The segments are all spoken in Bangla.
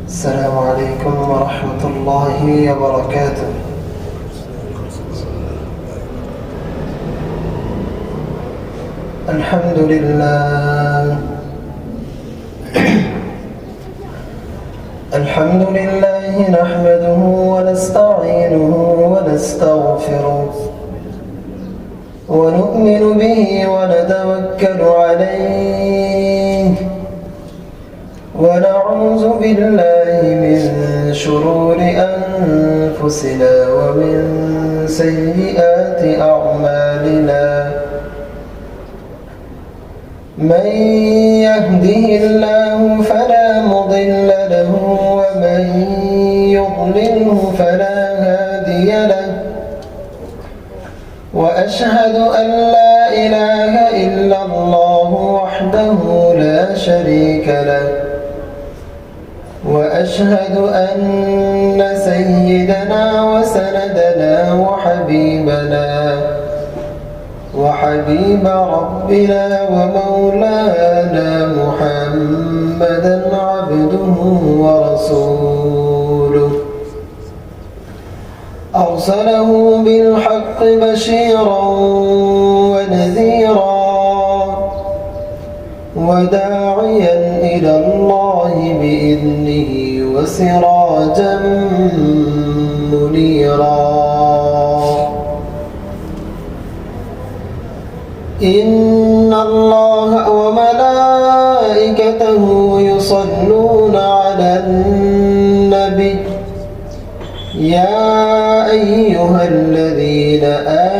السلام عليكم ورحمة الله وبركاته. الحمد لله الحمد لله نحمده ونستعينه ونستغفره ونؤمن به ونتوكل عليه ونعوذ بالله من شرور أنفسنا ومن سيئات أعمالنا. من يهده الله فلا مضل له ومن يضلله فلا هادي له، وأشهد أن لا إله إلا الله وحده لا شريك له، وأشهد أن سيدنا وسندنا وحبيب ربنا ومولانا محمدا عبده ورسوله، أرسله بالحق بشيرا ونذيرا وداعيا إلى الله بإذنه وسراجا منيرا. إن الله وملائكته يصلون على النبي يا أيها الذين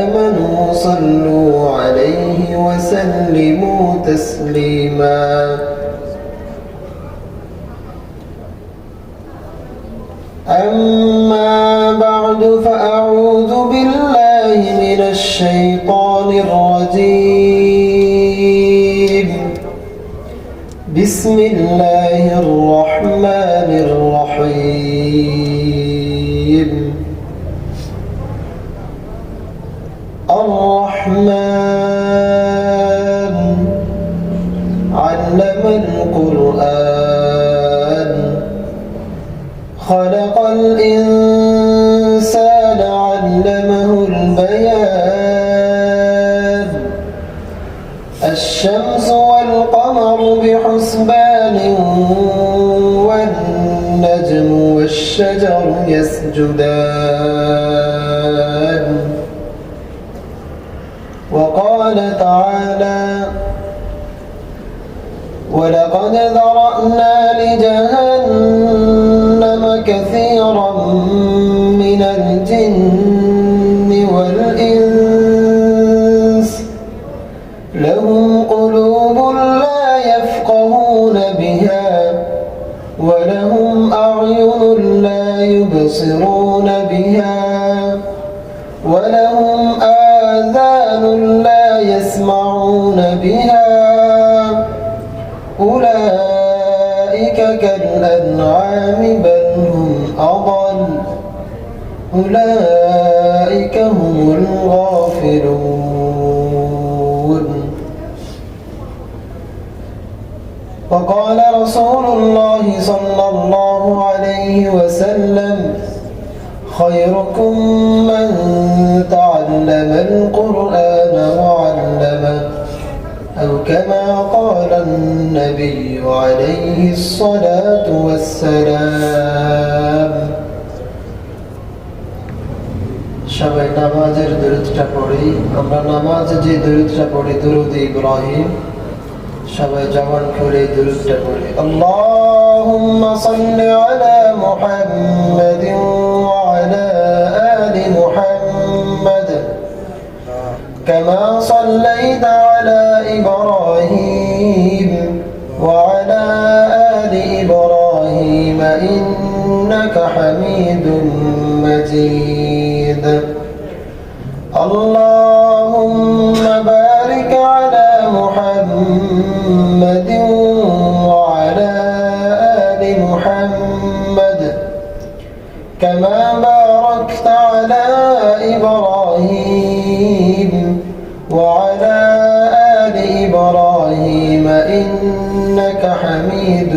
آمنوا صلوا عليه وسلموا تسليما. أما بعد فأعوذ بالله من الشيطان الرجيم. بسم الله الرحمن الرحيم. الرحمن علم القرآن خلق الإنسان علمه البيان. الشمس والقمر بحسبان والنجم والشجر يسجدان. وقال تعالى: ولقد ذرأنا لجهنم كثيرا من الجن والإنس لهم قلوب لا يفقهون بها ولهم أعين لا يبصرون بها ولهم آذان لا يسمعون بها أولئك كالأنعام بل هم أضل أولئك هم الغافلون. وقال رسول الله صلى الله عليه وسلم: خيركم من تعلم القرآن وعلمه، أو كما قال النبي عليه الصلاة والسلام. সবাই নামাজের দরুদটা পড়ি। আমরা নামাজে যে দরুদটা পড়ি দরুদ ইব্রাহিম, সবাই জবান খুলে দরুদটা পড়ি। আল্লাহুম্মা সাল্লি আলা মুহাম্মাদিন ওয়া আলা আলি মুহাম্মাদ কামা সাল্লাইতা আলা ইব্রাহিম ওয়া আলা আলি ইব্রাহিম ইন্নাকা হামিদুম মাজিদ। আল্লাহুম্মা বারিক আলা محمد وعلى آل محمد كما باركت على إبراهيم وعلى آل إبراهيم إنك حميد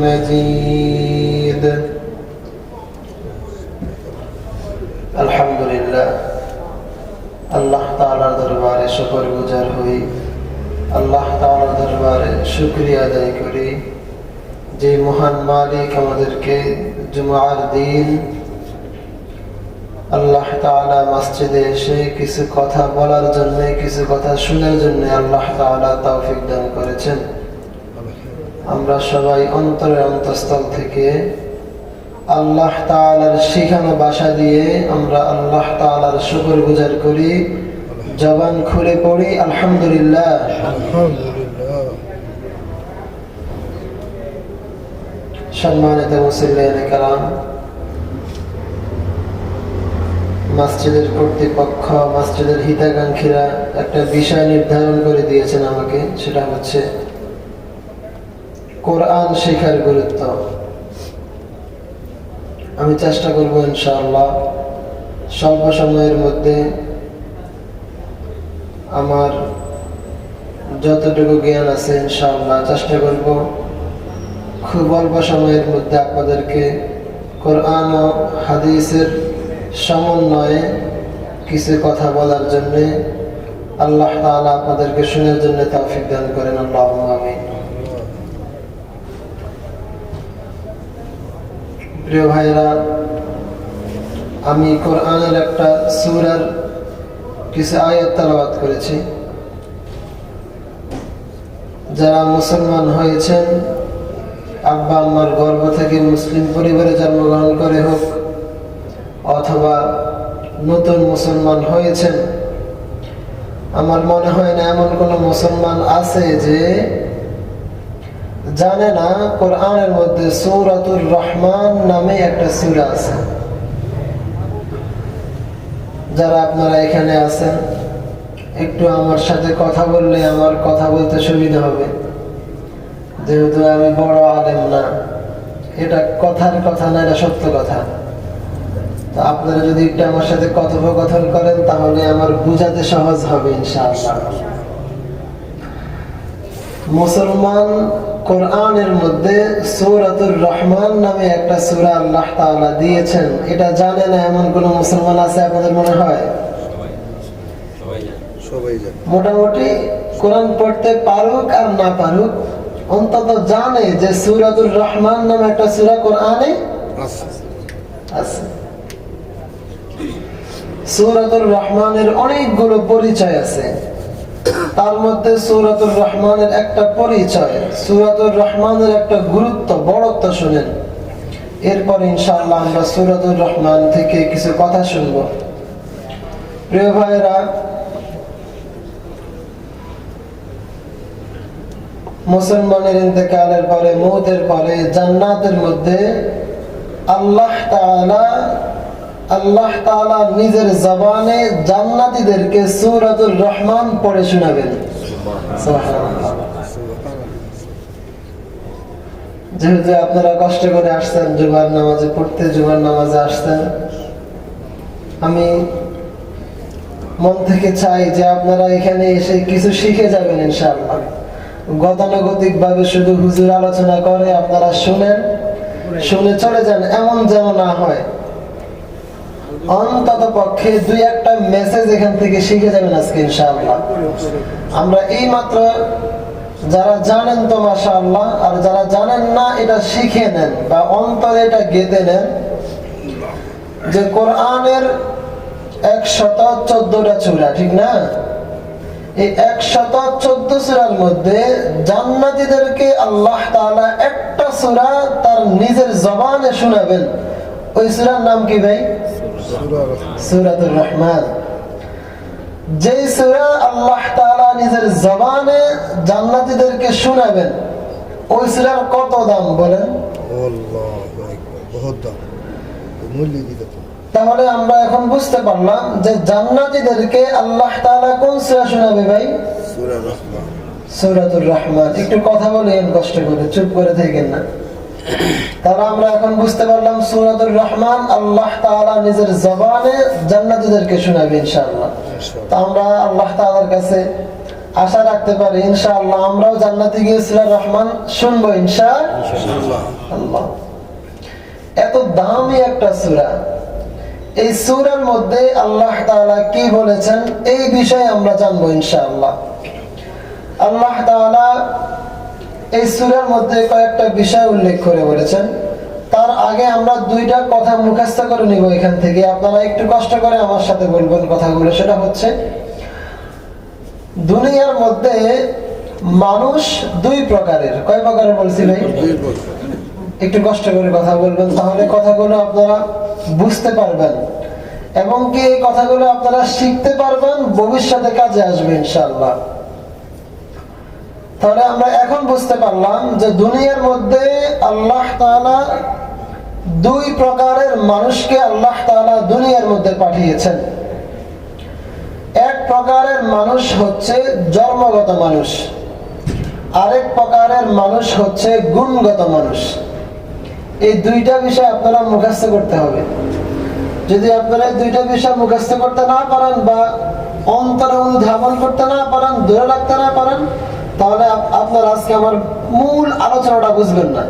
مجيد. আলহামদুলিল্লাহ, আল্লাহ তাআলার দরবারে শুকরগুজার হই, আল্লাহ তাআলার দরবারে শুকরিয়া আদায় করি যে মহান মালিক আমাদেরকে জুমার দিন আল্লাহ তাআলা মসজিদে এসে কিছু কথা বলার জন্য, কিছু কথা শোনার জন্য আল্লাহ তাআলা তৌফিক দান করেছেন। আমরা সবাই অন্তরের অন্তঃস্থল থেকে আল্লাহ তাআলার শিখানো ভাষা দিয়ে আমরা আল্লাহ তাআলার শুকরগুজার করি, জবান খুলে পড়ি আলহামদুলিল্লাহ। সম্মানিত মুসল্লিয়ানে কেরাম, মসজিদের কর্তৃপক্ষ, মসজিদের হিতাকাঙ্ক্ষীরা একটা বিষয় নির্ধারণ করে দিয়েছেন আমাকে, সেটা হচ্ছে কোরআন শেখার গুরুত্ব। আমি চেষ্টা করব ইনশাআল্লাহ স্বল্প সময়ের মধ্যে আমার যতটুকু জ্ঞান আছে ইনশাআল্লাহ চেষ্টা করব খুব অল্প সময়ের মধ্যে আপনাদেরকে কোরআন ও হাদিসের সমন্বয়ে কিছু কথা বলার জন্য। আল্লাহ তাআলা আপনাদেরকে শোনার জন্য তৌফিক দান করেন, আল্লাহুম্মা আমিন। প্রিয় ভাইরা, আমি কোরআনের একটা সূরার কিছু আয়াত তেলাওয়াত করেছি। যারা মুসলমান হয়েছেন, আব্বা আম্মার গর্ভ থেকে মুসলিম পরিবারে জন্মগ্রহণ করে হোক, অথবা নতুন মুসলমান হয়েছেন, আমার মনে হয় না এমন কোন মুসলমান আছে যে জানে না কোরআনের মধ্যে সূরাতুর রহমান নামে একটা সূরা আছে। যারা আপনারা এখানে আছেন, একটু আমার সাথে কথা বললে আমার কথা বলতে সুবিধা হবে, যেহেতু আমি বড় আলেম না। এটা কথার কথা না, এটা সত্য কথা। তো আপনারা যদি একটু আমার সাথে কথোপকথন করেন তাহলে আমার বুঝাতে সহজ হবে ইনশাআল্লাহ। মুসলমান কোরআনের মধ্যে সূরাতুর রহমান নামে একটা সূরা আল্লাহ তাআলা দিয়েছেন, এটা জানে না এমন কোন মুসলমান আছে আপনাদের মনে হয়? মোটামুটি কোরআন পড়তে পারুক আর না পারুক, অন্তত জানে যে সূরাতুর রহমান নামে একটা সূরা কোরআনে আছে। সূরাতুর রহমানের অনেকগুলো পরিচয় আছে, তার মধ্যে সূরাতুর রহমানের একটা পরিচয়, সূরাতুর রহমানের একটা গুরুত্ব, বড়ত্ব শুনেন। এরপর ইনশাআল্লাহ আমরা সূরাতুর রহমান থেকে কিছু কথা শুনব। প্রিয় ভাইরা, মুসলমানের ইন্তেকালের পরে, মওতের পরে জান্নাতের মধ্যে আল্লাহ তাআলা নিজের জবানে জান্নাতীদেরকে সূরাতুর রহমান পড়ে শোনাবেন। সুবহানাল্লাহ। যেহেতু আপনারা কষ্ট করে আসছেন জুমার নামাজে পড়তে, জুমার নামাজে আসছেন, আমি মন থেকে চাই যে আপনারা এখানে এসে কিছু শিখে যাবেন ইনশাআল্লাহ। গতানুগতিক ভাবে শুধু হুজুর আলোচনা করে আপনারা শুনেন, শুনে চলে যান, এমন যেন না হয়। অন্তত পক্ষে দুই একটা মেসেজ এখান থেকে শিখে যাবেন আজকে ইনশাআল্লাহ। আমরা এই মাত্র, যারা জানেন তো মাশাআল্লাহ, আর যারা জানেন না এটা শিখে নেন বা অন্তরে এটা গেঁথে নেন যে কোরআনের 114টা সূরা, ঠিক না? এই 114 সূরার মধ্যে জান্নাতীদেরকে আল্লাহ তাআলা একটা সূরা তার নিজের জবানে শোনাবেন। ওই সূরার নাম কি ভাই? সূরাতুর রহমান। যে সূরা আল্লাহ তাআলা নিজের জবানে জান্নাতীদেরকে শোনাবেন, ওই সূরার কত দাম বলেন? আল্লাহু আকবার, বহুত দাম, মূল্য দিতে। তাহলে আমরা এখন বুঝতে পারলাম যে জান্নাতীদেরকে আল্লাহ তাআলা কোন সূরা শোনাবে ভাই? সূরা রহমান, সূরাতুর রহমান। একটু কথা বলেন কষ্ট করে, চুপ করে থাকেন না। তাহলে আমরা এখন বুঝতে পারলাম সূরাতুর রহমান আল্লাহ তাআলা নিজের জবানে জান্নাতীদেরকে শোনাবে ইনশাআল্লাহ। তো আমরা আল্লাহ তাআলার কাছে আশা রাখতে পারি ইনশাআল্লাহ আমরাও জান্নাতে গিয়ে সূরা রহমান শুনবো ইনশাআল্লাহ। এত দামি একটা সূরা, এই সূরার মধ্যে আল্লাহ তাআলা কি বলেছেন এই বিষয়ে আমরা জানবো ইনশাআল্লাহ। আল্লাহ তাআলা এই সূরার মধ্যে কয়েকটা বিষয় উল্লেখ করে বলেছেন। তার আগে আমরা দুইটা কথা মুখস্থ করে নিব এখান থেকে, আপনারা একটু কষ্ট করে আমার সাথে বলবেন কথাগুলো। সেটা হচ্ছে, দুনিয়ার মধ্যে মানুষ দুই প্রকারের। কয় প্রকারের বলছি ভাই? একটু কষ্ট করে কথা বলবেন, তাহলে কথাগুলো আপনারা বুঝতে পারবেন এবং কি এই কথাগুলো আপনারা শিখতে পারবেন, ভবিষ্যতে কাজে আসবে ইনশাআল্লাহ। তাহলে আমরা এখন বুঝতে পারলাম যে দুনিয়ার মধ্যে আল্লাহ তাআলা দুই প্রকারের মানুষকে আল্লাহ তাআলা দুনিয়ার মধ্যে পাঠিয়েছেন। এক প্রকারের মানুষ হচ্ছে জন্মগত মানুষ, আরেক প্রকারের মানুষ হচ্ছে গুণগত মানুষ। এই দুইটা বিষয় আপনারা মুখস্থ করতে হবে। যদি আপনারা এই দুইটা বিষয় মুখস্থ করতে না পারেন বা অন্তরে অনুধাবন করতে না পারেন, ধরে রাখতে না পারেন, তাহলে আপনারা আজকে আমার মূল আলোচনাটা বুঝবেন না।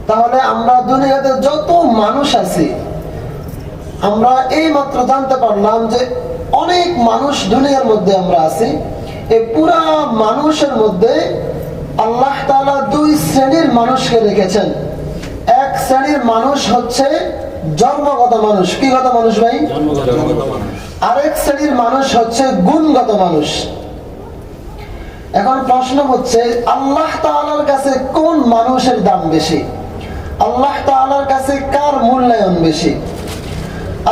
তাহলে আমরা দুনিয়াতে যত মানুষ আছি, আমরা এই মাত্র জানতে পারলাম যে অনেক মানুষ দুনিয়ার মধ্যে আমরা আছি। এই পুরা মানুষের মধ্যে আল্লাহ তাআলা দুই শ্রেণীর মানুষকে রেখেছেন। এক শ্রেণীর মানুষ হচ্ছে জন্মগত মানুষ। কি গত মানুষ ভাই? আরেক শ্রেণীর মানুষ হচ্ছে গুণগত মানুষ। এখন প্রশ্ন হচ্ছে, আল্লাহ তাআলার কাছে কোন মানুষের দাম বেশি? আল্লাহ তাআলার কাছে কার মূল্যায়ন বেশি?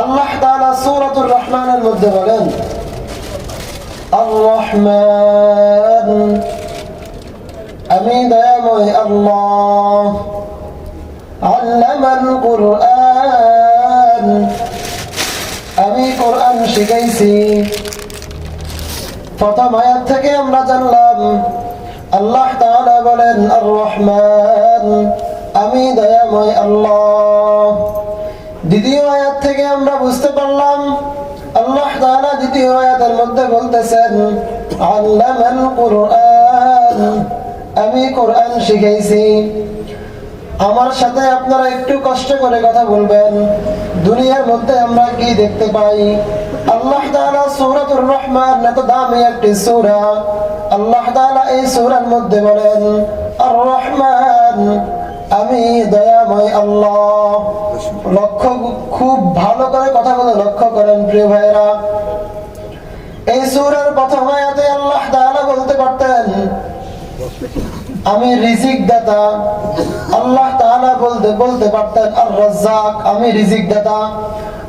আল্লাহ তাআলা সূরাতুর রহমানের মধ্যে বলেন, আর রহমান, আমি দয়াময় আল্লাহ, আল্লামাল কুরআন, আমি কোরআন শিখাইছি। প্রথম আয়াত থেকে আমরা জানলাম আল্লাহ তাআলা বলেন আর রহমান, আমি দয়াময় আল্লাহ। দ্বিতীয় আয়াত থেকে আমরা বুঝতে পারলাম আল্লাহ তাআলা দ্বিতীয় আয়াতের মধ্যে বলতেছেন আল্লামাল কুরআন, আমি কোরআন শিখাইছি। আমার সাথে আপনারা একটু কষ্ট করে কথা বলবেন। দুনিয়ার মধ্যে আমরা কি দেখতে পাই? আল্লাহ তাআলা সূরাতুর রহমান এত দামি একটি সূরা, আল্লাহ তাআলা এই সূরার মধ্যে বলেন আর রহমান, আমি দয়াময় আল্লাহ। লক্ষ্য, খুব ভালো করে কথাগুলো লক্ষ্য করেন প্রিয় ভাইরা। এই সূরার প্রথম আয়াতে আল্লাহ তাআলা বলতে পারতেন আমি রিজিক দাতা। আল্লাহ তাআলা বলতে পারতেন আর রাজ্জাক, আমি রিজিক দাতা।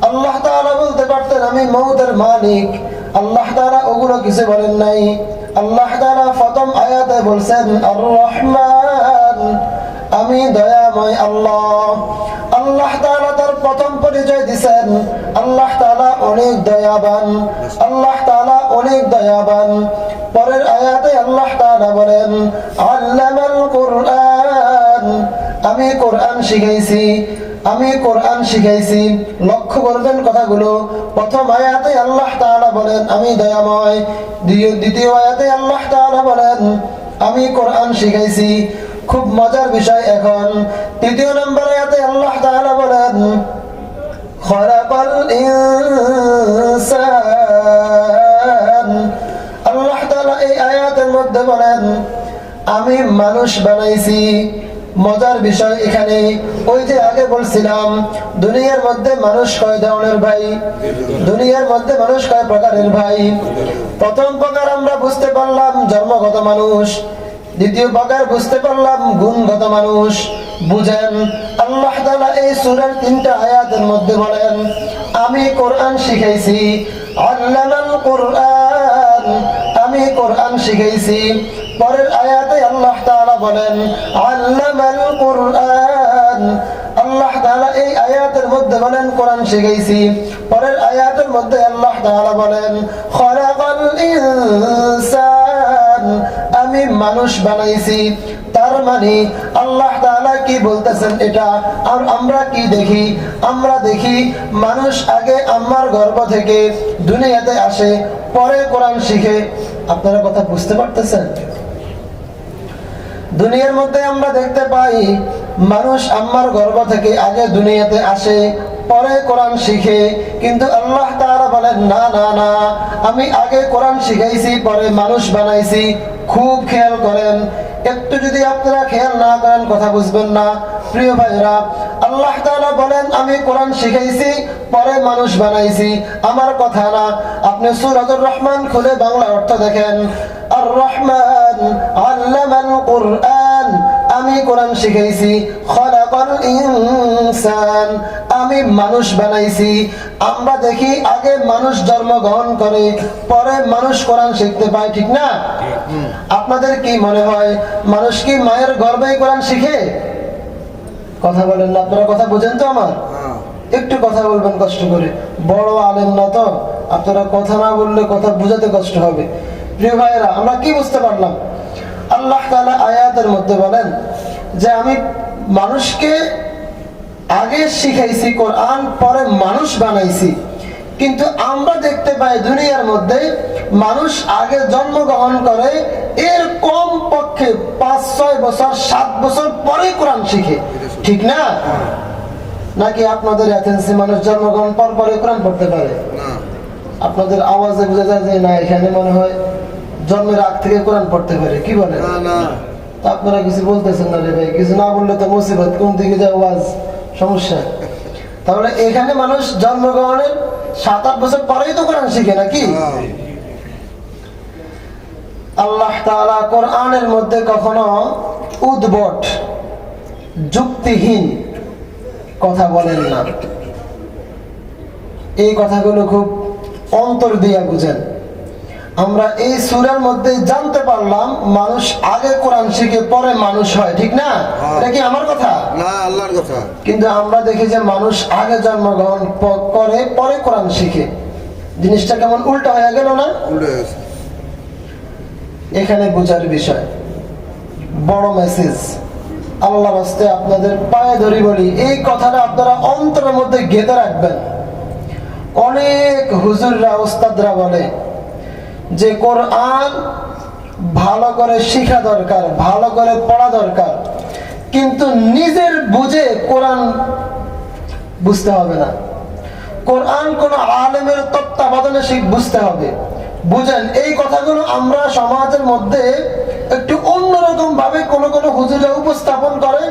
আল্লাহ তাআলা বলতে পারতেন আমি মউতের মালিক। আল্লাহ তাআলা ওগুলো কিছু বলেন নাই। আল্লাহ তাআলা প্রথম আয়াতে বলছেন আর রহমান, আমি দয়াময় আল্লাহ। আল্লাহ তাআলা তার প্রথম পরিচয় দিয়েছেন আল্লাহ তাআলা অনেক দয়াবান, আল্লাহ তাআলা অনেক দয়াবান। পরের আয়াতে আল্লাহ তাআলা বলেন আল্লামাল কুরআন, আমি কোরআন শিখাইছি, আমি কোরআন শিখাইছি। লক্ষ্য করবেন কথাগুলো। প্রথম আয়াতে আল্লাহ তাআলা বলেন আমি দয়াময়, দ্বিতীয় আয়াতে আল্লাহ তাআলা বলেন আমি কোরআন শিখাইছি। খুব মজার বিষয় এখন তৃতীয় নম্বর আয়াতে আল্লাহ তাআলা বলেন খালাকাল ইনসান। আল্লাহ তাআলা এই আয়াতের মধ্যে বলেন আমি মানুষ বানাইছি। মজার বিষয় এখানে, ওই যে আগে বলছিলাম দুনিয়ার মধ্যে মানুষ কয় ধরনের ভাই? দুনিয়ার মধ্যে মানুষ কয় প্রকারের ভাই? প্রথম প্রকার আমরা বুঝতে পারলাম জন্মগত মানুষ। দ্বিতীয় প্রকার বুঝতে পারলাম গুণগত মানুষ। বুঝেন, আল্লাহ তাআলা এই সূরার 3টা আয়াতের মধ্যে বলেন আমি কোরআন শিখাইছি। আল্লামাল কুরআন, আমি কোরআন শিখাইছি। পরের আয়াতে আল্লাহ তাআলা বলেন আল্লামাল কুরআন, আল্লাহ তাআলা এই আয়াতের মধ্যে বলেন কোরআন শিখাইছি। পরের আয়াতের মধ্যে আল্লাহ তাআলা বলেন খালাকাল ইনসান, আমি মানুষ বানাইছি। তার মানে আল্লাহ তাআলা কি বলতেছেন এটা? আর আমরা কি দেখি? আমরা দেখি মানুষ আগে আম্মার গর্ভ থেকে দুনিয়াতে আসে, পরে কোরআন শিখে। আপনারা কথা বুঝতে পারতেছেন? দুনিয়ার মধ্যে আমরা দেখতে পাই মানুষ আম্মার গর্ভ থেকে আগে দুনিয়াতে আসে, পরে কোরআন শিখে। কিন্তু আল্লাহ তাআলা বলেন না না না, আমি আগে কোরআন শিখাইছি পরে মানুষ বানাইছি। খুব খেয়াল করেন, একটু যদি আপনারা খেয়াল না করেন কথা বুঝবেন না। প্রিয় ভাইরা, আল্লাহ তাআলা বলেন আমি কোরআন শিখাইছি পরে মানুষ বানাইছি, আমার কথা না। আপনি সূরাতুর রহমান খুলে বাংলা অর্থ দেখেন, আর রহমান আল্লামাল কুরআন, আমি কোরআন শিখাইছি। খলাকাল ইনসান, আমি মানুষ বানাইছি। আমরা দেখি আগে মানুষ জন্মগ্রহণ করে পরে মানুষ কোরআন শিখতে পায়, ঠিক না? আপনাদের কি মনে হয় মানুষ কি মায়ের গর্ভেই কোরআন শিখে? কথা বলেন না, আপনারা কথা বুঝেন তো আমার? একটু কথা বলবেন কষ্ট করে, বড় আলেম না তো, আপনারা কথা না বললে কথা বুঝাতে কষ্ট হবে। প্রিয় ভাইয়েরা, আমরা কি বুঝতে পারলাম? আল্লাহ তাআলা আয়াতের মধ্যে বলেন যে আমি মানুষকে আগে শিখাইছি কোরআন পরে মানুষ বানাইছি। কিন্তু আমরা দেখতে পাই দুনিয়ার মধ্যে মানুষ আগে জন্মগ্রহণ করে, এর কম পক্ষে 5-6 বছর 7 বছর পরে কোরআন শিখে, ঠিক না? নাকি আপনাদের এথেন্সে মানুষ জন্মগ্রহণ পর পরে কোরআন পড়তে পারে? আপনাদের আওয়াজে বোঝা যায় যে না, এখানে মনে হয় জন্মের আগ থেকে কোরআন পড়তে পারে। কি বলে? আপনারা কিছু বলতেছেন না রে ভাই, কিছু না বললে তো মুসিবত, কোন দিকে যায় আওয়াজ, সমস্যা। তাহলে এখানে মানুষ জন্মগ্রহণের 7-8 বছর পরেই তো কোরআন শিখে, নাকি? আল্লাহ তাআলা কোরআনের মধ্যে কখনো উদ্ভট যুক্তিহীন কথা বলেন না। এই কথাগুলো খুব অন্তর দিয়ে বুঝেন। আমরা এই সূরার মধ্যে জানতে পারলাম মানুষ আগে কোরআন শিখে পরে মানুষ হয়, ঠিক না? এটা কি আমার কথা না, আল্লাহর কথা। কিন্তু আমরা দেখি যে মানুষ আগে জন্মগ্রহণ করে পরে কোরআন শিখে। জিনিসটা কেমন উল্টা হয়ে গেল না? এখানে বোঝার বিষয়, বড় মেসেজ। আল্লাহর রাস্তায় আপনাদের পায়ে ধরি বলি, এই কথাটা আপনারা অন্তরের মধ্যে গেঁথে রাখবেন। অনেক হুজুররা ওস্তাদরা বলে যে কোরআন ভালো করে শিখা দরকার, ভালো করে পড়া দরকার, কিন্তু নিজের বুঝে কোরআন বুঝতে হবে না। কোরআন কোন আলেমের তত্ত্বাবধানে বুঝতে হবে। বুঝেন, এই কথাগুলো আমরা সমাজের মধ্যে একটু অন্যরকম ভাবে কোন কোন হুজুরা উপস্থাপন করে,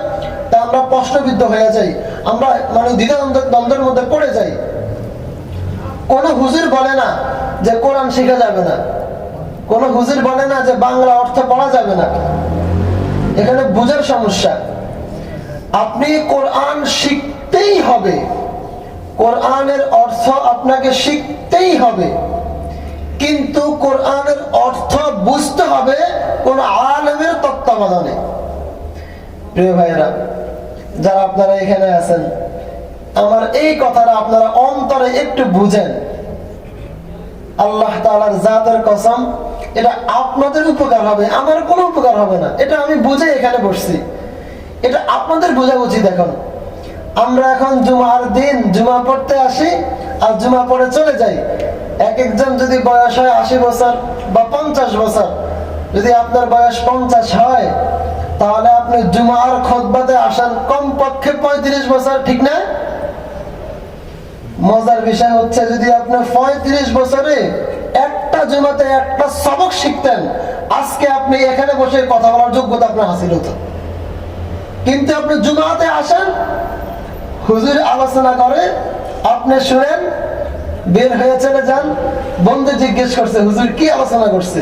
তা আমরা প্রশ্নবিদ্ধ হয়ে যাই, আমরা মানে দ্বিধাদ্বন্দ্বের মধ্যে পড়ে যাই। কোন হুজুর বলে না যে কোরআন শেখা যাবে না, কোন হুজুর বলে না যে বাংলা অর্থ পড়া যাবে না। এখানে বুঝার সমস্যা। আপনি কোরআন শিখতেই হবে, কোরআনের অর্থ আপনাকে শিখতেই হবে, কিন্তু কোরআনের অর্থ বুঝতে হবে কোন আলেমের তত্ত্বাবধানে। প্রিয় ভাইরা, যারা আপনারা এখানে আছেন, আমার এই কথাটা আপনারা অন্তরে একটু বুঝেন। আল্লাহ তাআলার জাতের কসম, এটা আপনাদের উপকার হবে, আমার কোনো উপকার হবে না। এটা আমি বুঝে এখানে বসছি, এটা আপনাদের বোঝা উচিত। এখন আমরা এখন জুমার দিন জুমা পড়তে আসি আর জুমা পড়ে চলে যাই। এক একজন যদি বয়স হয় 80 বছর বা 50 বছর, যদি আপনার বয়স 50 হয়, তাহলে আপনি জুমার খুতবাতে আসেন কমপক্ষে 35 বছর, ঠিক না? মজার বিষয় হচ্ছে, যদি আপনি 35 বছরে একটা জুমাতে একটা সবক শিখতেন, আজকে আপনি এখানে বসে কথা বলার যোগ্যতা আপনার হাসিল হতো। কিন্তু আপনি জুমাতে আসেন, হুজুর আলোচনা করে, আপনি শুনেন, বের হয়ে চলে যান। বন্ধু জিজ্ঞেস করছে হুজুর কি আলোচনা করছে?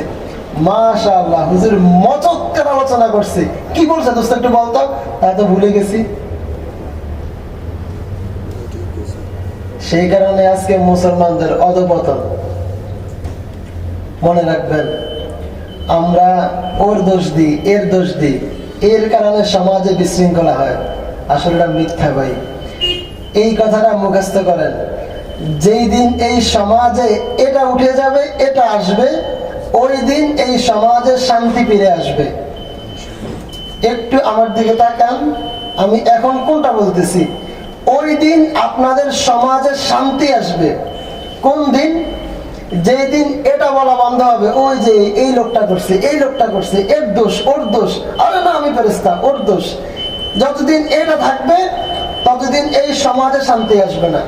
মাশাআল্লাহ, হুজুর মচক্কর আলোচনা করছে। কি বলছে দোস্ত একটু বলতো? তা তো ভুলে গেছি। সেই কারণে আজকে মুসলমানদের অধঃপতন। মনে রাখবেন, আমরা ওর দোষ দিই, এর দোষ দিই, এর কারণে সমাজে বিশৃঙ্খলা হয়। আসলে এটা মিথ্যা ভাই। এই কথাটা মুখস্থ করেন, যেই দিন এই সমাজে এটা উঠে যাবে, এটা আসবে, ওই দিন এই সমাজে শান্তি ফিরে আসবে। একটু আমার দিকে তাকান, আমি এখন কোনটা বলতেছি। ওই দিন আপনাদের সমাজে শান্তি আসবে। কোন দিন? যেই দিন এটা বলা বন্ধ হবে, ওই যে এই লোকটা করছে, এই লোকটা করছে, এর দোষ, ওর দোষ, আরে না আমি ফেরেশতা, ওর দোষ। যতদিন এটা থাকবে, ততদিন এই সমাজে শান্তি আসবে না।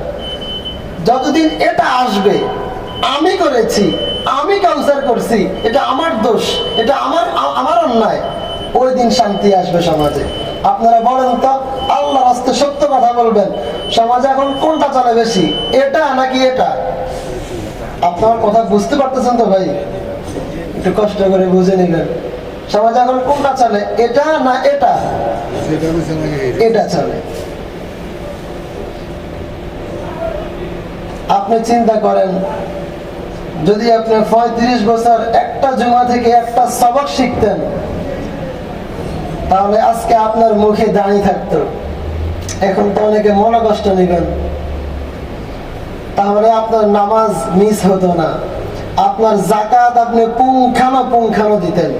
যতদিন এটা আসবে, আমি করেছি, আমি কালচার করছি, এটা আমার দোষ, এটা আমার অন্যায়, ওই দিন শান্তি আসবে সমাজে। আপনারা বলেন তো, আল্লাহর রাস্তায় সত্য কথা বলবেন, সমাজে এখন কোনটা চলে বেশি, এটা নাকি এটা? আপনার কথা বুঝতে পারতেছেন তো ভাই? একটু কষ্ট করে বুঝে নিলেন। সমাজে এখন কোনটা চলে, এটা না এটা? এটা চলে। আপনি চিন্তা করেন, যদি আপনি 35 বছর একটা জুমা থেকে একটা সবক শিখতেন, তাহলে আজকে আপনার মুখে দাঁড়িয়ে থাকতো। এখন তো অনেকে মনে কষ্ট নেবেন, তাহলে আপনার নামাজ মিস হতো না, আপনার যাকাত আপনি পুঙ্খানো দিতেন।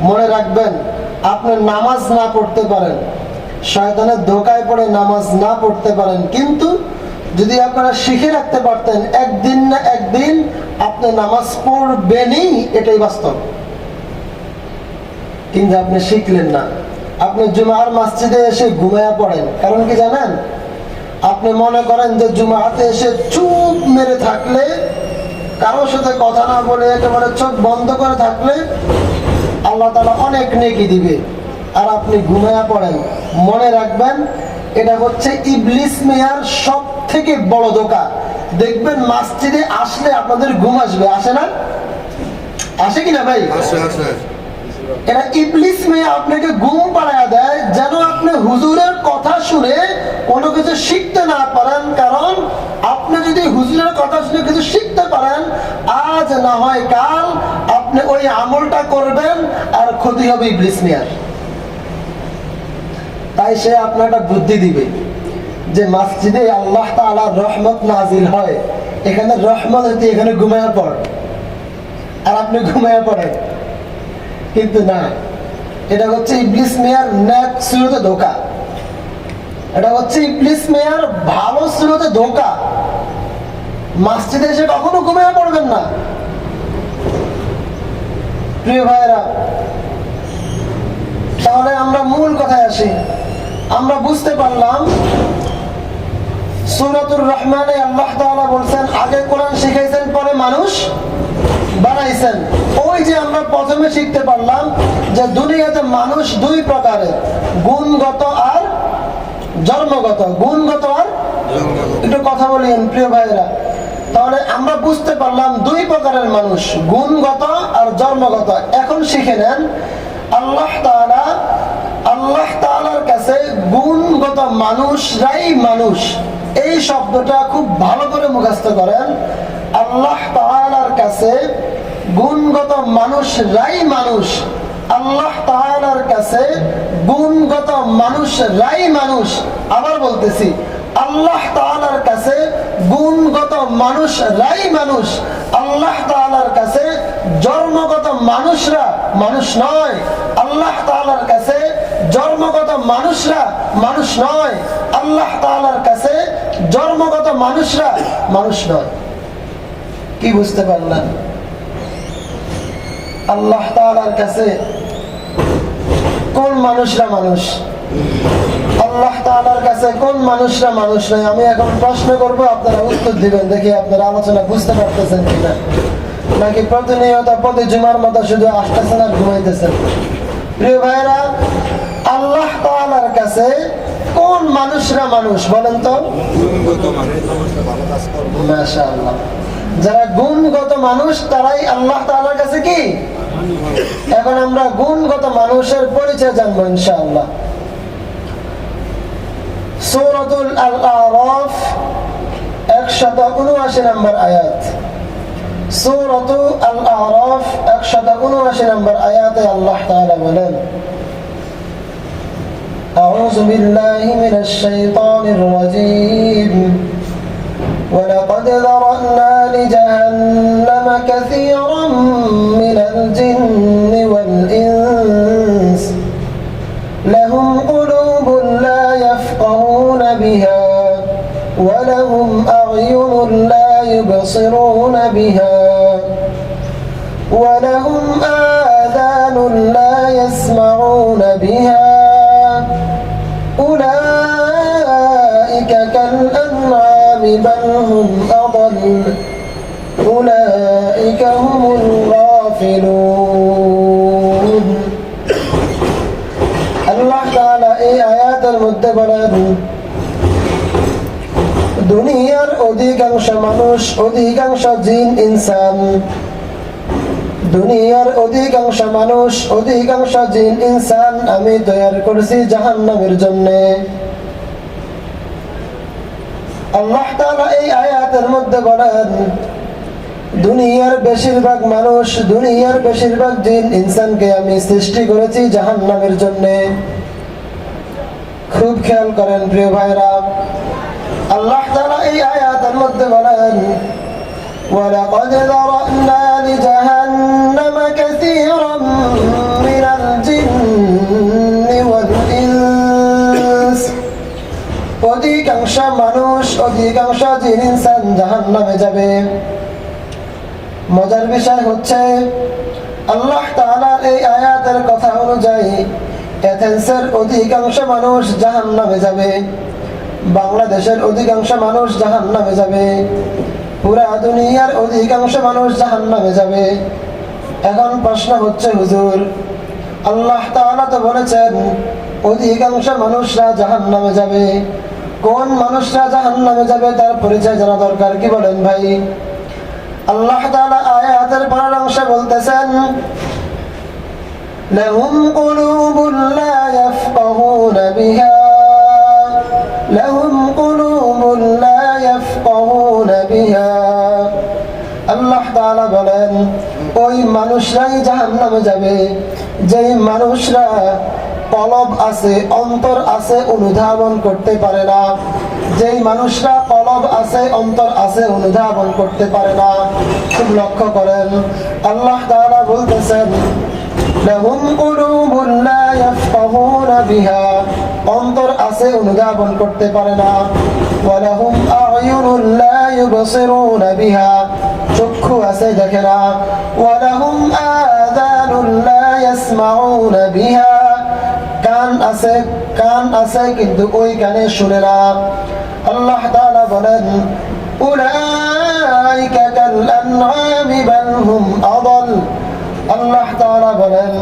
মনে রাখবেন, আপনি নামাজ না পড়তে পারেন, শয়তানের ধোকায় পড়ে নামাজ না পড়তে পারেন, কিন্তু যদি আপনারা শিখে রাখতে পারতেন, একদিন না একদিন আপনি নামাজ পড়বেনই, এটাই বাস্তব। কিন্তু আপনি শিখলেন না, আপনি জুমার মসজিদে এসে ঘুমায়া পড়েন। কারণ কি জানেন? আপনি মনে করেন যে জুমাতে এসে চুপ মেরে থাকলে, কারোর সাথে কথা না বলে একেবারে চোখ বন্ধ করে থাকলে আল্লাহ তাআলা অনেক নেকি দিবে, আর আপনি ঘুমায়া পড়েন। মনে রাখবেন, এটা হচ্ছে ইবলিস মিয়ার সব থেকে বড় ধোঁকা। দেখবেন মসজিদে আসলে আপনাদের ঘুম আসবে, আসে না? আসে কিনা ভাই? এটা ইবলিস মিয়া আপনাকে ঘুম পাড়ায়া দেয়, যেন আপনি হুজুরের কথা শুনে কোনো কিছু শিখতে না পারেন। কারণ আপনি যদি হুজুরের কথা শুনে কিছু শিখতে পারেন, আজ না হয় কাল আপনি ওই আমলটা করবেন, আর ক্ষতি হবে ইবলিস মিয়ার। তাই সে আপনার একটা বুদ্ধি দিবে যে মসজিদে আল্লাহ তাআলার রহমত নাজিল হয়, এখানে রহমত হতে এখানে ঘুমায়া পড়, আর আপনি ঘুমায়া পড়েন। কিন্তু না, এটা হচ্ছে ইবলিস মিয়ার নেক সুরতে ধোঁকা, এটা হচ্ছে ইবলিস মিয়ার ভালো সুরতে ধোঁকা। মসজিদে এসে কখনো ঘুমায়া পড়বেন না। প্রিয় ভাইরা, তাহলে আমরা মূল কথায় আসি। আমরা বুঝতে পারলাম সূরাতুর রহমানে আল্লাহ তাআলা বলছেন, আগে কোরআন শিখাইছেন, পরে মানুষ বানাইছেন। ওই যে আমরা প্রথমে শিখতে পারলাম যে দুনিয়াতে মানুষ দুই প্রকারের, গুণগত আর জন্মগত। গুণগত আর, একটু কথা বলেন প্রিয় ভাইরা। তাহলে আমরা বুঝতে পারলাম দুই প্রকারের মানুষ, গুণগত আর জন্মগত। এখন শিখে নেন, আল্লাহ তাআলার কাছে গুণগত মানুষরাই মানুষ, এই শব্দটা খুব ভালো করে মুখস্থ করেন। আল্লাহ তাআলার কাছে গুণগত মানুষরাই মানুষ, আল্লাহ তাআলার কাছে গুণগত মানুষরাই মানুষ। আবার বলতেছি, আল্লাহ তাআলার কাছে গুণগত মানুষরাই মানুষ, আল্লাহ তাআলার কাছে জন্মগত মানুষরা মানুষ নয়। আল্লাহ তাআলার কাছে জন্মগত মানুষরা মানুষ নয়, আল্লাহ তাআলার কাছে জন্মগত মানুষরা মানুষ নয়। কি বুঝতে পারলেন? আল্লাহ তাআলার কাছে কোন মানুষরা মানুষ, আল্লাহ তাআলার কাছে কোন মানুষরা মানুষ নয়? আমি এখন প্রশ্ন করবো, আপনারা উত্তর দিবেন। দেখি আপনারা আলোচনা বুঝতে পারতেছেন কিনা, নাকি প্রতিনিয়ত প্রতি জুমার মতো শুধু আসতেছেন আর ঘুমাইতেছেন। প্রিয় ভাইরা, আল্লাহ তাআলার কাছে কোন মানুষরা মানুষ বলেন তো? মাশাআল্লাহ, যারা গুণগত মানুষ তারাই আল্লাহ তাআলার কাছে কি? এখন আমরা গুণগত মানুষের পরিচয় জানবো ইনশাআল্লাহ। সূরাতুল আল-আরাফ 179 নম্বর আয়াত। সূরাতুল আল-আরাফ 179 নম্বর আয়াতে আল্লাহ তাআলা বলেন, আউযু বিল্লাহি মিনাশ শাইতানির রাজীম, ولقد ذرأنا لجهنم كثيرا من الجن والإنس لهم قلوب لا يفقهون بها ولهم أعين لا يبصرون بها ولهم آذان لا يسمعون بها أولئك كالأنعام بل هم أضل أولئك هم الغافلون আল্লাহ তাআলা এই আয়াতের মধ্যে বলেন দুনিয়ার অধিকাংশ মানুষ, অধিকাংশ জিন ইনসান, দুনিয়ার অধিকাংশ মানুষ, অধিকাংশ জিন ইনসান আমি তৈরি করেছি জাহান্নামের জন্য। আল্লাহ তাআলা এই আয়াতের মধ্যে বলেন দুনিয়ার বেশিরভাগ মানুষ, দুনিয়ার বেশিরভাগ জিন ইনসানকে আমি সৃষ্টি করেছি জাহান্নামের জন্য। খুব খেয়াল করেন প্রিয় ভাইরা, আল্লাহ তাআলা এই আয়াতের মধ্যে বলেন ওয়ালাকাদ যারা'না লিজাহান্নামা কাসীরাম মিনাল জিন্নি ওয়াল ইনস, অধিকাংশ মানুষ, অধিকাংশ জিন ইনসান জাহান্নামে যাবে। মজার বিষয় হচ্ছে আল্লাহ তাআলার এই আয়াতের কথা অনুযায়ী এথেন্সের অধিকাংশ মানুষ জাহান্নামে যাবে, বাংলাদেশের অধিকাংশ মানুষ জাহান্নামে যাবে, পুরা দুনিয়ার অধিকাংশ মানুষ জাহান্নামে যাবে। এখন প্রশ্ন হচ্ছে হুজুর, আল্লাহ তাআলা তো বলেছেন অধিকাংশ মানুষরা জাহান্নামে যাবে, কোন মানুষরা জাহান্নামে যাবে তার পরিচয় জানা দরকার, কি বলেন ভাই? আল্লাহ তাআলা আয়াতের পরের অংশে বলতেছেন লাহুম কুলুবুন লা ইয়াফকাহুনা বিহা, লাহুম কুলুবুন লা ইয়াফকাহুনা বিহা। আল্লাহ তাআলা বলেন ওই মানুষরাই জাহান্নামে যাবে যেই মানুষরা কলব আছে, অন্তর আছে, অনুধাবন করতে পারে না, যেই মানুষরা কলব আছে, অন্তর আছে, অনুধাবন করতে পারে না। খুব লক্ষ্য করেন, আল্লাহ তাআলা বলতেছেন লাহুম কুলুবুন লা ইয়াফকাহুনা বিহা, অন্তর আছে, অনুধাবন করতে পারে না। ওয়া লাহুম আ'য়ুনুন লা ইউবসিরুনা বিহা, চক্ষু আছে, দেখে না। ওয়া লাহুম আযানুন লা ইয়াসমাউনা বিহা, কান আছে, কান আছে কিন্তু ওই কানে শুনে না। আল্লাহ তাআলা বলেন উলাইকা কাল আনআমি বাল হুম আদাল, আল্লাহ তাআলা বলেন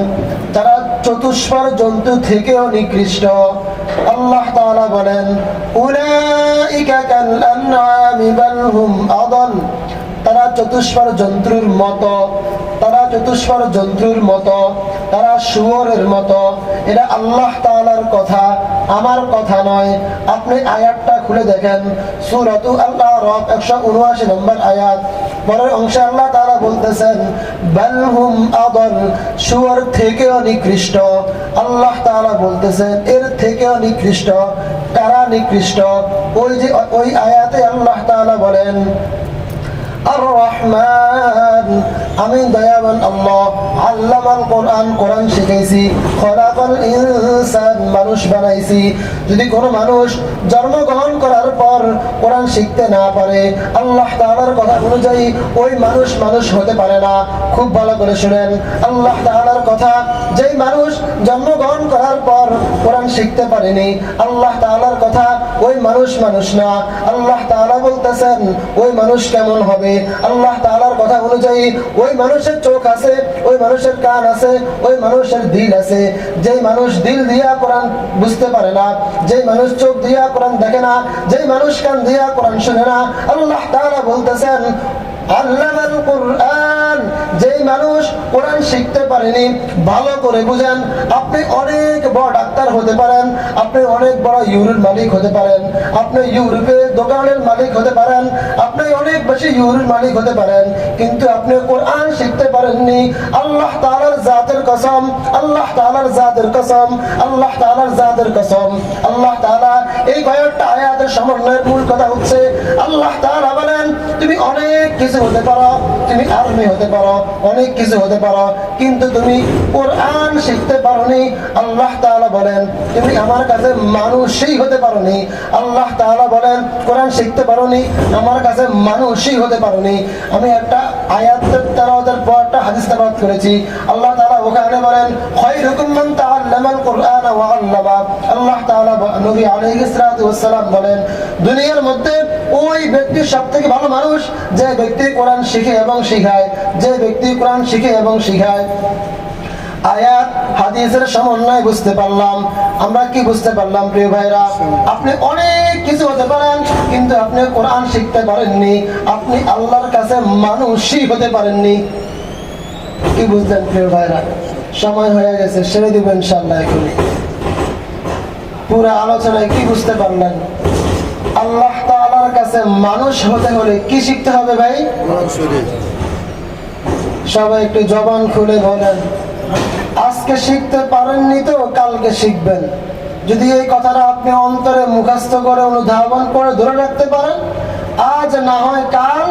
তারা চতুষ্পদ জন্তু থেকেও নিকৃষ্ট। আল্লাহ তাআলা বলেন উলাইকা কাল আনআমি বাল হুম আদাল, তারা চতুষ্পদ জন্তুর মতো, তারা চতুষ্পদ জন্তুর মতো, তারা শুয়োরের মতো। এটা আল্লাহ তাআলার কথা, আমার কথা নয়। আপনি আয়াতটা খুলে দেখেন, সূরাতু আল-আরাফ 179 নম্বর আয়াত, পরের অংশে আল্লাহ তাআলা বলতেছেন বাল হুম আদাল, শুয়োর থেকেও নিকৃষ্ট। আল্লাহ তাআলা বলতেছেন এর থেকেও নিকৃষ্ট। কারা নিকৃষ্ট? ওই যে ওই আয়াতে আল্লাহ তাআলা বলেন আর রহমান, আমি দয়াবান আল্লাহ, আল্লামাল কোরআন, কোরআন শিখাইছি, খলাকাল ইনসান, মানুষ বানাইছি। যদি কোনো মানুষ জন্মগ্রহণ করার পর কোরআন শিখতে না পারে, আল্লাহ তাআলার কথা অনুযায়ী ওই মানুষ মানুষ হতে পারে না। খুব ভালো করে শুনেন আল্লাহ তাআলার কথা, যেই মানুষ জন্মগ্রহণ করার পর কোরআন শিখতে পারেনি, আল্লাহ তাআলার কথা ওই মানুষ মানুষ না। আল্লাহ তাআলা বলতেছেন ওই মানুষ কেমন হবে? আল্লাহ তাআলার কথা অনুযায়ী ওই মানুষের চোখ আছে, ওই মানুষের কান আছে, ওই মানুষের দিল আছে। যেই মানুষ দিল দিয়া কোরআন বুঝতে পারে না, যেই মানুষ চোখ দিয়া কোরআন দেখে না, যেই মানুষ কান দিয়া কোরআন শুনে না, আল্লাহ তাআলা বলতেছেন আল্লামাল কোরআন, যেই মানুষ কোরআন শিখতে পারেনি। ভালো করে বুঝেন, আপনি অনেক বড় ডাক্তার হতে পারেন, আপনি অনেক বড় ইউরোর মালিক হতে পারেন, আপনি ইউরোপে দোকানের মালিক হতে পারেন, আপনি অনেক বেশি ইউরোর মালিক হতে পারেন, কিন্তু আপনি কোরআন শিখতে পারেননি। আল্লাহ তাআলার জাতের কসম, আল্লাহ তাআলার জাতের কসম, আল্লাহ তাআলার জাতের কসম। আল্লাহ তাআলা এই কয়েকটা আয়াতের সমন্বয়ের মূল কথা হচ্ছে আল্লাহ তাআলা বলেন তুমি অনেক কিছু হতে পারো, তুমি আর্মি হতে পারো, অনেক কিছু হতে পারো, কিন্তু তুমি কোরআন শিখতে পারোনি। আল্লাহ তাআলা বলেন তুমি আমার কাছে মানুষই হতে পারোনি। আল্লাহ তাআলা বলেন কোরআন শিখতে পারোনি, আমার কাছে মানুষই হতে পারোনি। আমি একটা আয়াত তেলাওয়াতের পর একটা হাদিস তেলাওয়াত করেছি। আল্লাহ তাআলা ওখানে বলেন খায়রুকুম মান তাআল্লামাল কুরআনা ওয়া আল্লামা। আল্লাহ তাআলা নবী আলাইহিস সালাতু ওয়াস সালাম বলেন, দুনিয়ার মধ্যে ওই ব্যক্তি সবথেকে ভালো মানুষ যে ব্যক্তি কোরআন শিখে এবং শিখায়, যে ব্যক্তি কোরআন শিখে এবং শিখায়। আয়াত হাদিসের সমন্বয় বুঝতে পারলাম। আমরা কি বুঝতে পারলাম প্রিয় ভাইরা? আপনি অনেক কিছু হতে পারেন, কিন্তু আপনি কোরআন শিখতে পারেননি, আপনি আল্লাহর কাছে মানুষই হতে পারেননি। কি বুঝলেন প্রিয় ভাইরা? সময় হয়ে গেছে, ছেড়ে দিব ইনশাআল্লাহ। এখনই পুরো আলোচনায় কি বুঝতে পারলেন? আল্লাহ তাআলার কাছে মানুষ হতে হলে কি শিখতে হবে ভাই? সবাই একটু জবান খুলে বলেন। আজকে শিখতে পারেননি তো কালকে শিখবেন। যদি এই কথাটা আপনি অন্তরে মুখস্থ করে অনুধাবন করে ধরে রাখতে পারেন, আজ না হয় কাল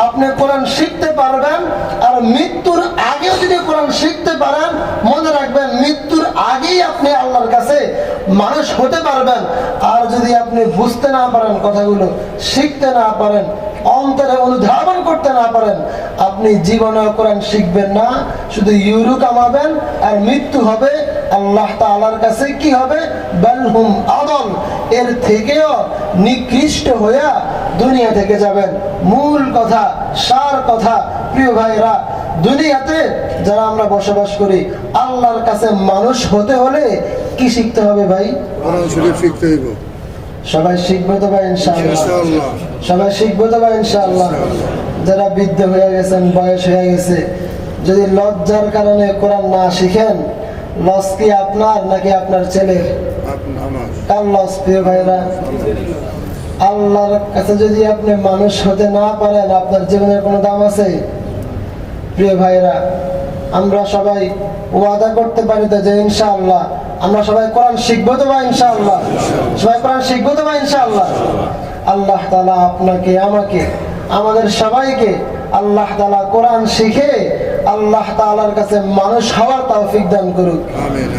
আপনি কোরআন শিখতে পারবেন। আর মৃত্যুর আগেও যদি কোরআন শিখতে পারেন, মনে রাখবেন মৃত্যুর আগেই আপনি আল্লাহর কাছে মানুষ হতে পারবেন। আর যদি আপনি বুঝতে না পারেন, কথাগুলো শিখতে না পারেন, অন্তরে অনুধাবন করতে না পারেন, আপনি জীবনে কোরআন শিখবেন না, শুধু ইউরু কামাবেন আর মৃত্যু হবে। আল্লাহ তাআলার কাছে কি হবে? বালহুম আদল, এর থেকেও নিকৃষ্ট হইয়া দুনিয়া থেকে যাবেন। মূল কথা, সার কথা প্রিয় ভাইরা, দুনিয়াতে যারা আমরা বসবাস করি, আল্লাহর কাছে মানুষ হতে হলে কি শিখতে হবে ভাই? কোরআন শরীফ শিখতে হইব। সবাই শিখবে তো ভাই ইনশাআল্লাহ? সবাই শিখবে তো ভাই ইনশাআল্লাহ? যারা বৃদ্ধ হয়ে গেছেন, বয়স হয়ে গেছে, যদি লজ্জার কারণে কোরআন না শিখেন, লস কি আপনার নাকি আপনার ছেলে? কার লস প্রিয় ভাইরা? আল্লাহর কাছে যদি আপনি মানুষ হতে না পারেন, আপনার জীবনের কোনো দাম আছে প্রিয় ভাইরা? আমরা সবাই ওয়াদা করতে পারি তো যে ইনশাআল্লাহ আমরা সবাই কোরআন শিখবো তো ভাই ইনশাআল্লাহ? সবাই কোরআন শিখবো তো ভাই ইনশাআল্লাহ? আল্লাহ তাআলা আপনাকে, আমাকে, আমাদের সবাইকে আল্লাহ তাআলা কোরআন শিখে আল্লাহ তাআলার কাছে মানুষ হওয়ার তৌফিক দান করুক। আমিন।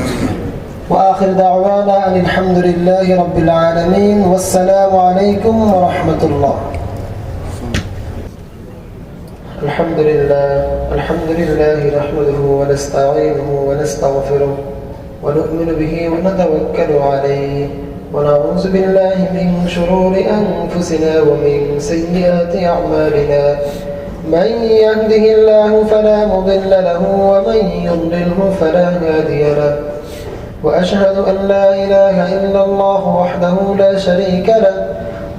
وآخر دعوانا أن الحمد لله رب العالمين والسلام عليكم ورحمة الله. الحمد لله نحمده ونستعينه ونستغفره ونؤمن به ونتوكل عليه ونعوذ بالله من شرور أنفسنا ومن سيئات أعمالنا. من يهده الله فلا مضل له ومن يضلله فلا هادي له. وأشهد أن لا إله إلا الله وحده لا شريك له.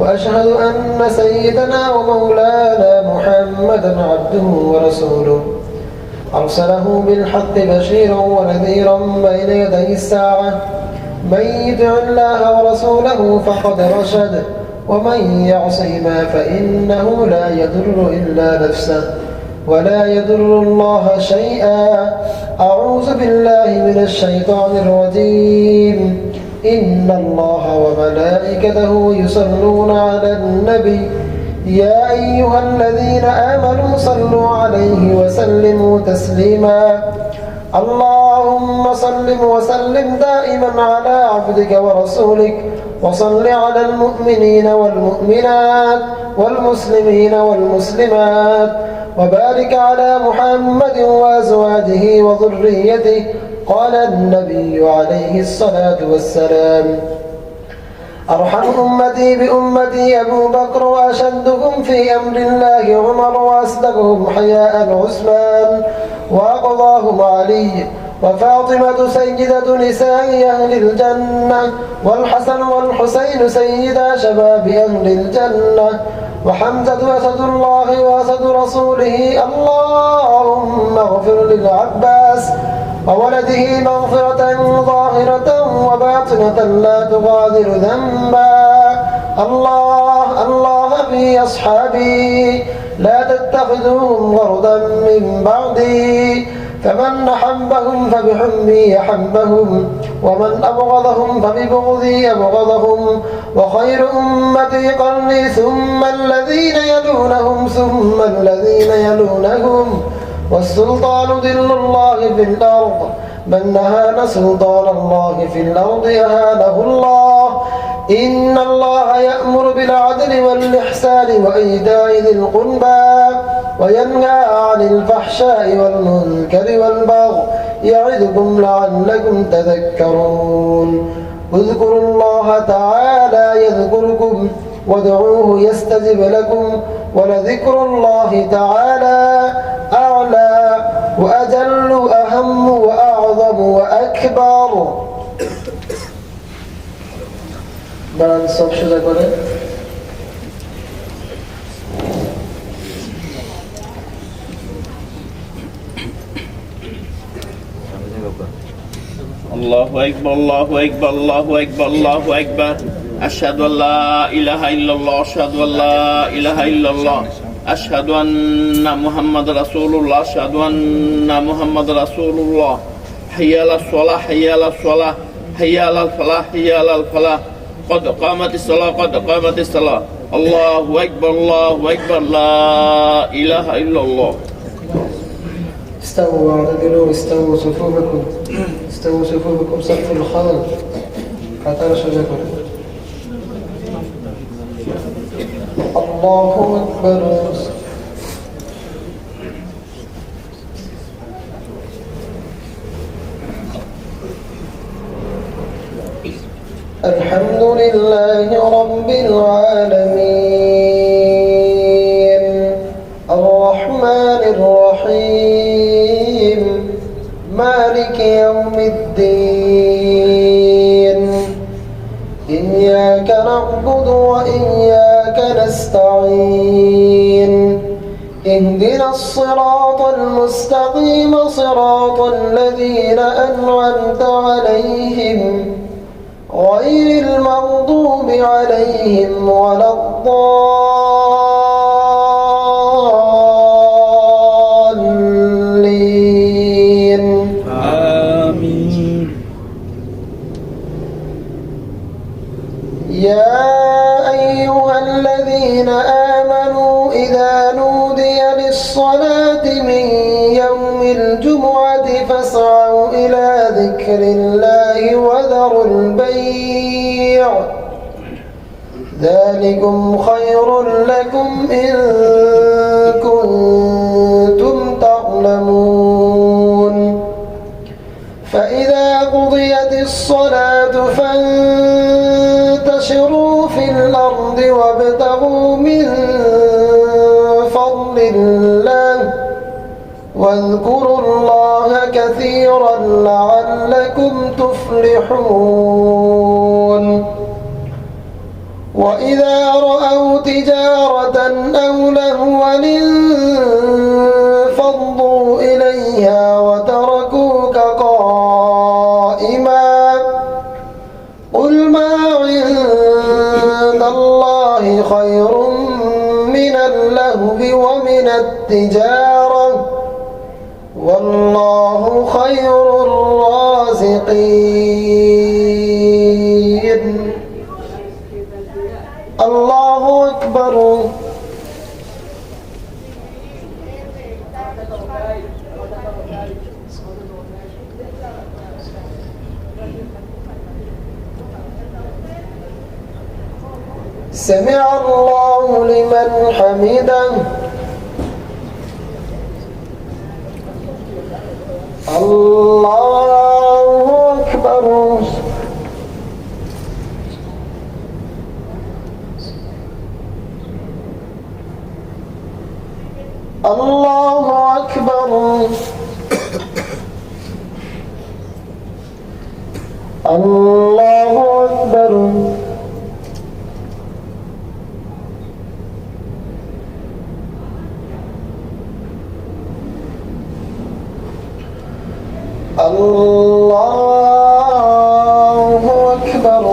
وأشهد أن سيدنا ومولانا محمدا عبده ورسوله أرسله بالحق بشيرا ونذيرا بين يدي الساعة. من يطع الله ورسوله فقد رشد ومن يعصهما فإنه لا يضر إلا نفسه ولا يضر الله شيئا. أعوذ بالله من الشيطان الرجيم. إن الله وملائكته يصلون على النبي يا أيها الذين آمنوا صلوا عليه وسلموا تسليما. اللهم صل وسلم دائما على عبدك ورسولك وصل على المؤمنين والمؤمنات والمسلمين والمسلمات وبارك على محمد وأزواجه وذريته. قال النبي عليه الصلاة والسلام: أرحم أمتي بأمتي أبو بكر وأشدهم في أمر الله عمر وأصدقهم حياء عثمان وأقضاهم علي وفاطمة سيدة نساء أهل الجنة والحسن والحسين سيدا شباب أهل الجنة وحمزة أسد الله وأسد رسوله. اللهم اغفر للعباس وولده مغفرة ظاهرة وباطنة لا تغادر ذنبا. الله في أصحابي لا تتخذوهم غرضا من بعدي. فمن أحبهم فبحبي أحبهم ومن أبغضهم فببغضي أبغضهم. وخير أمتي قرني ثم الذين يلونهم ثم الذين يلونهم. والسلطان ذل الله في الأرض. من نهان سلطان الله في الأرض أهانه الله. إن الله يأمر بالعدل والإحسان وإيتاء ذي القربى وينهى عن الفحشاء والمنكر والبغي يعظكم لعلكم تذكرون. اذكروا الله تعالى يذكركم وادعوه يستجب لكم ولذكر الله تعالى أعلى وأجل وأهم وأعظم وأكبر. بلان صف شده کنه. الله أكبر الله أكبر الله أكبر الله أكبر أشهد أن لا إله إلا الله أشهد أن لا إله إلا الله أشهد أن محمد رسول الله أشهد أن محمد رسول الله حي على الصلاة حي على الصلاة حي على الفلاح حي على الفلاح قد قامت الصلاة قد قامت الصلاة الله أكبر الله أكبر لا إله إلا الله. استووا واعتدلوا استووا صفوفكم استووا صفوفكم صف الخلل قطار شجاكم. الله أكبر. الحمد لله رب العالمين الرحمن الرحيم مالك يوم الدين إياك نعبد وإياك نستعين اهدنا الصراط المستقيم صراط الذين أنعمت عليهم غير المغضوب عليهم ولا الضالين آمين. يا أيها الذين آمنوا إذا نودي للصلاة من يوم الجمعة فاسعوا إلى ذكر الله وذروا البيع ذلكم خير لكم إن كنتم تعلمون. فإذا قضيت الصلاة فانتشروا في الأرض وابتغوا من فضل الله واذكروا الله كثيرا لعلكم تفلحون. وإذا رأوا تجارة أو لهوا انفضوا إليها وتركوك قائما قل ما عند الله خير من اللهو ومن التجارة والله خير الرازقين. الله أكبر. سمع الله لمن حمده. الله أكبر. الله أكبر. الله أكبر. الله أكبر.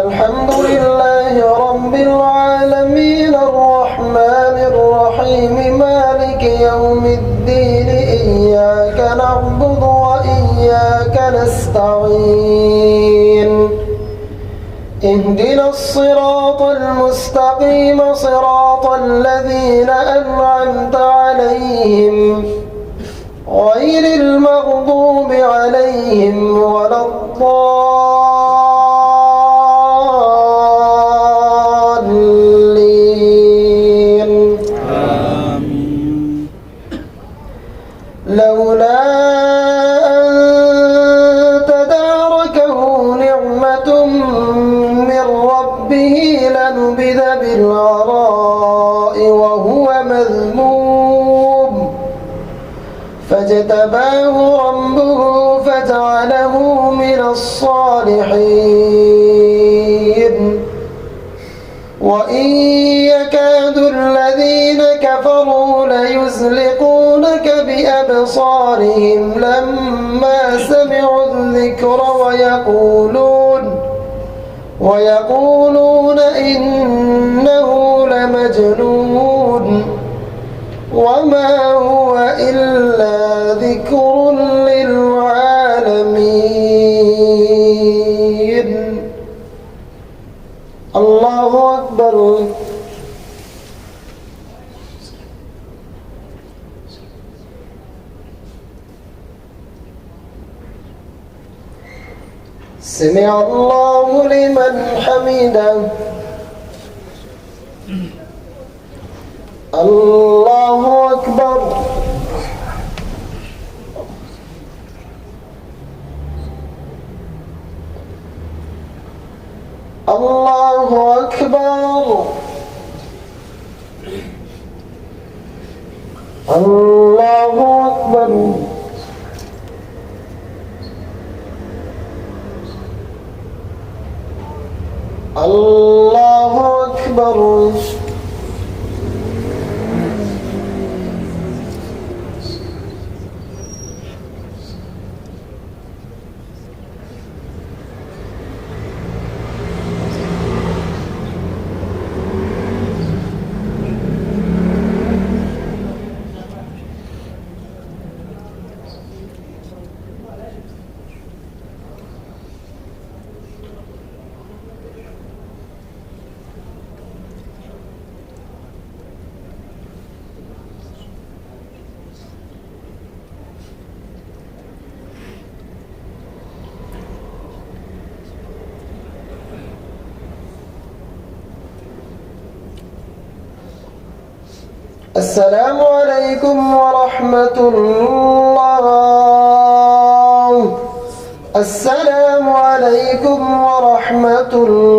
الحمد لله رب العالمين الرحمن الرحيم مالك يوم الدين إياك نعبد وإياك نستعين اهدنا الصراط المستقيم صراط الذين أنعمت عليهم غير المغضوب عليهم ولا الضالين. آمين. لولا أن وجعله من الصالحين وإن يكاد الذين كفروا ليزلقونك بأبصارهم لما سمعوا الذكر ويقولون إنه لمجنون وما هو إلا ذكر للعالمين. الله أكبر. سمع الله لمن حمده. الله أكبر. الله أكبر. الله أكبر. الله أكبر. السلام عليكم ورحمة الله. السلام عليكم ورحمة الله.